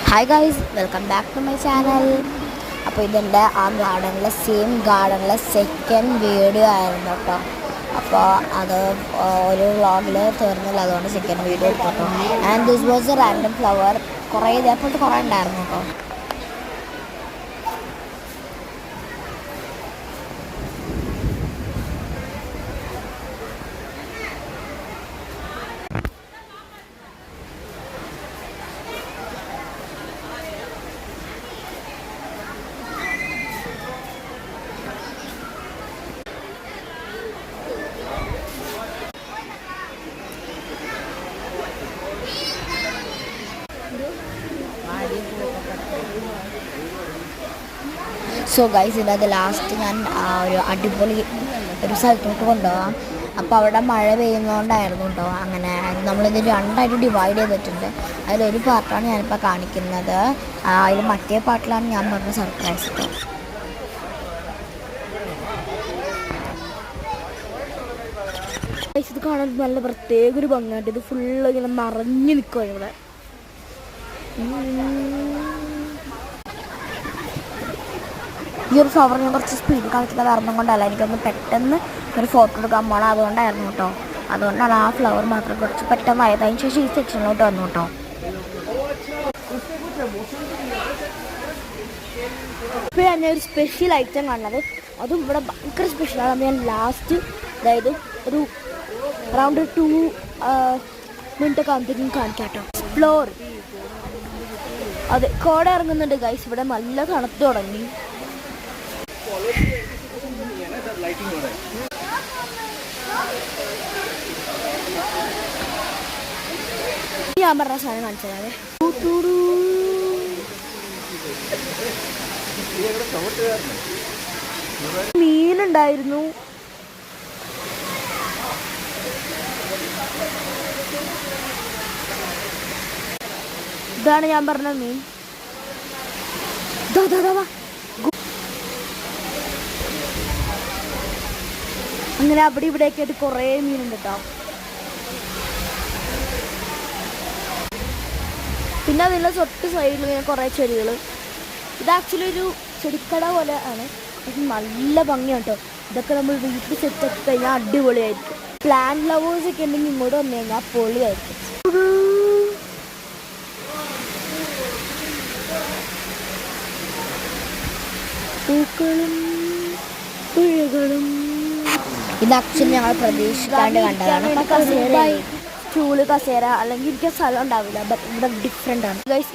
Hi guys, welcome back to my channel. അപ്പോൾ ഇതെൻ്റെ ആ ഗാർഡനിലെ സെയിം ഗാർഡനിലെ സെക്കൻഡ് വീഡിയോ ആയിരുന്നു കേട്ടോ. അപ്പോൾ അത് ഒരു വ്ളോഗിൽ തീർന്നില്ല, അതുകൊണ്ട് സെക്കൻഡ് വീഡിയോ എടുത്തു. And this was a random flower. കുറേ ഇതേപോലത്തെ കുറേ ഉണ്ടായിരുന്നു കേട്ടോ. സോ ഗൈസ്, ഇതിനകത്ത് ലാസ്റ്റ് ഞാൻ ഒരു അടിപൊളി ഒരു സ്ഥലത്തോട്ട് കൊണ്ടുപോകാം. അപ്പോൾ അവിടെ മഴ പെയ്യുന്നതുകൊണ്ടായിരുന്നു കേട്ടോ. അങ്ങനെ നമ്മളിത് രണ്ടായിട്ട് ഡിവൈഡ് ചെയ്തിട്ടുണ്ട്. അതിലൊരു പാർട്ടാണ് ഞാനിപ്പോൾ കാണിക്കുന്നത്. അതിൽ മറ്റേ പാർട്ടിലാണ് ഞാൻ പറഞ്ഞ സർപ്രൈസ് കേട്ടോ. ഇത് കാണാൻ നല്ല പ്രത്യേക ഒരു ഭംഗിയായിട്ട് ഇത് ഫുള്ള് ഇങ്ങനെ നിറഞ്ഞു നിൽക്കുക ഇവിടെ. ഈ ഒരു ഫ്ലവർ ഞാൻ കുറച്ച് സ്പീഡ് കളിച്ചത് കാരണം കൊണ്ടല്ല, എനിക്കൊന്ന് പെട്ടെന്ന് ഒരു ഫോട്ടോ എടുക്കാൻ പോകണം, അതുകൊണ്ടായിരുന്നു കേട്ടോ. അതുകൊണ്ടാണ് ആ ഫ്ലവർ മാത്രം കുറച്ച് പെട്ടെന്നായത്. അതിന് ശേഷം ഈ സെക്ഷനിലോട്ട് വന്നു കേട്ടോ. ഇപ്പോൾ ഞാൻ ഒരു സ്പെഷ്യൽ ഐറ്റം കാണുന്നത്, അതും ഇവിടെ ഭയങ്കര സ്പെഷ്യലാണ്. അത് ഞാൻ ലാസ്റ്റ്, അതായത് ഒരു അറൗണ്ട് 2 മിനിറ്റ് ഒക്കെ ആകുമ്പോഴത്തേക്കും കാണിക്കാം കേട്ടോ. എക്സ്പ്ലോർ. അതെ, കോട ഇറങ്ങുന്നുണ്ട് ഗൈസ്. ഇവിടെ നല്ല തണുത്ത് തുടങ്ങി. ഞാൻ പറഞ്ഞ സാധനം കാണിച്ചതാണേ. മീനുണ്ടായിരുന്നു. ഇതാണ് ഞാൻ പറഞ്ഞ മീൻ. അങ്ങനെ അവിടെ ഇവിടെയൊക്കെ ആയിട്ട് കുറേ മീനുണ്ട് കേട്ടോ. പിന്നെ അതിൻ്റെ തൊട്ട് സൈഡിൽ ഇങ്ങനെ കുറേ ചെടികൾ. ഇത് ആക്ച്വലി ഒരു ചെടിക്കട പോലെ ആണ്, പക്ഷെ നല്ല ഭംഗിയാണ് കേട്ടോ. ഇതൊക്കെ നമ്മൾ വീട്ടിൽ സെറ്റാക്കി കഴിഞ്ഞാൽ അടിപൊളിയായിരിക്കും. പ്ലാന്റ് ലവേഴ്സ് ഒക്കെ ഉണ്ടെങ്കിൽ ഇങ്ങോട്ട് വന്നു കഴിഞ്ഞാൽ പൊളിയായിരിക്കും. പൂക്കളും പുഴകളും. ഇത് ആക്ച്വലി ഞങ്ങൾ പ്രതീക്ഷിക്കാണ്ട് കണ്ടതാണ്. സ്റ്റൂള്, കസേര അല്ലെങ്കിൽ ഇരിക്കാൻ സ്ഥലം ഉണ്ടാവില്ല. ബട്ട് ഇവിടെ ഡിഫറെൻ്റ് ആണ് ഗൈസ്.